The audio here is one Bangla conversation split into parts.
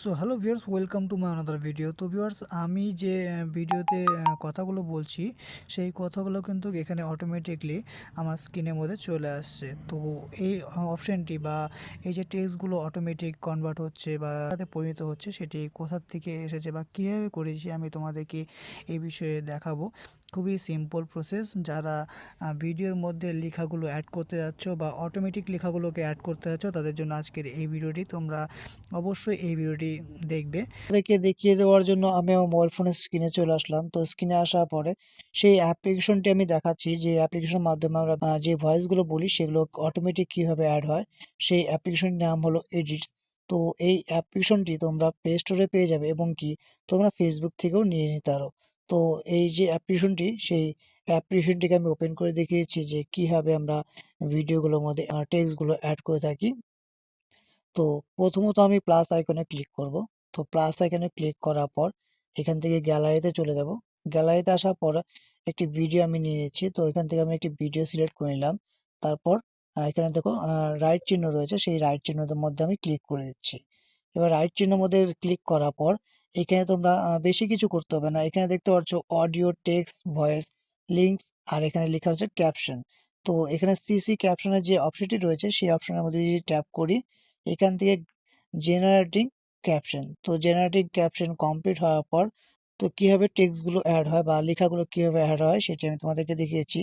So hello viewers, welcome to my another video. তো ভিউয়ার্স, আমি যে ভিডিওতে কথাগুলো বলছি সেই কথাগুলো কিন্তু এখানে অটোমেটিকলি আমার স্ক্রিনের মধ্যে চলে আসছে। তো এই অপশানটি বা এই যে টেক্সটগুলো অটোমেটিক কনভার্ট হচ্ছে বা পরিণত হচ্ছে, সেটি কোথা থেকে এসেছে বা কীভাবে করেছি আমি তোমাদেরকে এই বিষয়ে দেখাবো। খুবই সিম্পল প্রসেস। যারা ভিডিওর মধ্যে লেখাগুলো অ্যাড করতে যাচ্ছ বা অটোমেটিক লেখাগুলোকে অ্যাড করতে যাচ্ছ, তাদের জন্য আজকের এই ভিডিওটি। তোমরা অবশ্যই এই ভিডিওটি দেখবে। তাদেরকে দেখিয়ে দেওয়ার জন্য আমি আমার মোবাইল ফোনের স্ক্রিনে চলে আসলাম। তো স্ক্রিনে আসার পরে সেই অ্যাপ্লিকেশনটি আমি দেখাচ্ছি, যে অ্যাপ্লিকেশনের মাধ্যমে আমরা যে ভয়েস গুলো বলি সেগুলো অটোমেটিক কিভাবে অ্যাড হয়। সেই অ্যাপ্লিকেশনটির নাম হলো এডিট। তো এই অ্যাপ্লিকেশনটি তোমরা প্লে স্টোরে পেয়ে যাবে এবং কি তোমরা ফেসবুক থেকেও নিয়ে নিতে পারো। তো এই যে অ্যাপ্লিকেশনটি, সেই অ্যাপ্লিকেশনটিকে আমি ওপেন করে দেখিয়েছি যে কিভাবে আমরা ভিডিওগুলোর মধ্যে টেক্সট গুলো অ্যাড করে থাকি। তো প্রথমত আমি প্লাস আইকনে ক্লিক করব। তো প্লাস আইকনে ক্লিক করার পর এখান থেকে গ্যালারিতে চলে যাব। গ্যালারিতে আসার পর একটি ভিডিও আমি নিয়ে নিচ্ছি। তো এখান থেকে আমি একটি ভিডিও সিলেক্ট করে নিলাম। তারপর এখানে দেখো রাইট চিহ্ন রয়েছে, সেই রাইট চিহ্নের মধ্যে আমি ক্লিক করে দিচ্ছি। এবার রাইট চিহ্নের মধ্যে ক্লিক করার পর এখানে তোমরা বেশি কিছু করতে হবে না। এখানে দেখতে পাচ্ছ অডিও, টেক্সট, ভয়েস, লিঙ্কস, আর এখানে লেখা হচ্ছে ক্যাপশন। তো এখানে সিসি ক্যাপশনের যে অপশনটি রয়েছে সেই অপশনের মধ্যে যদি ট্যাপ করি, এখান থেকে জেনারেটিং ক্যাপশন। তো জেনারেটিং ক্যাপশন কমপ্লিট হওয়ার পর তো কিভাবে টেক্সট গুলো অ্যাড হয় বা লেখাগুলো কিভাবে অ্যাড হয় সেটি আমি তোমাদেরকে দেখিয়েছি।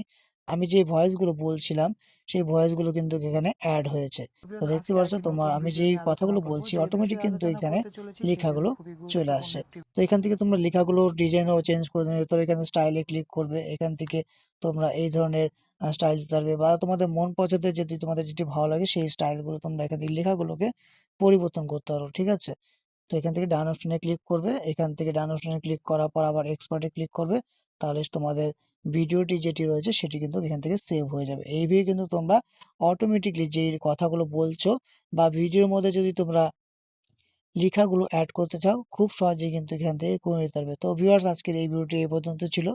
আমি যে ভয়েস গুলো বলছিলাম সেই ভয়েস গুলো কিন্তু এখানে অ্যাড হয়েছে। তো ভিউয়ার্স, দেখতে আজকে পাচ্ছ আরেকটি তোমার নতুন আমি ভিডিও যেই নিয়ে আলোচনা কথাগুলো করব। বলছি যে অটোমেটিক বিষয়ে কিন্তু আলোচনা এখানে করতে চলেছি সেটি লেখাগুলো খুবই চলে গুরুত্বপূর্ণ আসে। একটি। তো এখান থেকে তোমরা লেখাগুলো ডিজাইনও চেঞ্জ করে দেবে। তো এখানে স্টাইলে ক্লিক করবে, এখান থেকে তোমরা এই ধরনের স্টাইল দিতে পারবে বা তোমাদের মন পছন্দের যদি তোমাদের যেটি ভালো লাগে সেই স্টাইলগুলো তোমরা এখান থেকে লেখাগুলোকে পরিবর্তন করতে পারো। ঠিক আছে? তো এখান থেকে ডান অপশনে ক্লিক করবে। এখান থেকে ডান অপশনে ক্লিক করার পর আবার এক্সপার্টে ক্লিক করবে। তাহলে তোমাদের ভিডিওটি যেটি রয়েছে সেটি কিন্তু এখান থেকে সেভ হয়ে যাবে। এইভাবে কিন্তু তোমরা অটোমেটিকলি যে কথাগুলো বলছো বা ভিডিওর মধ্যে যদি তোমরা লেখাগুলো অ্যাড করতে চাও, খুব সহজেই কিন্তু এখান থেকে করে নিতে পারবে। তো ভিউয়ার্স, আজকের এই ভিডিওটি এই পর্যন্ত ছিল।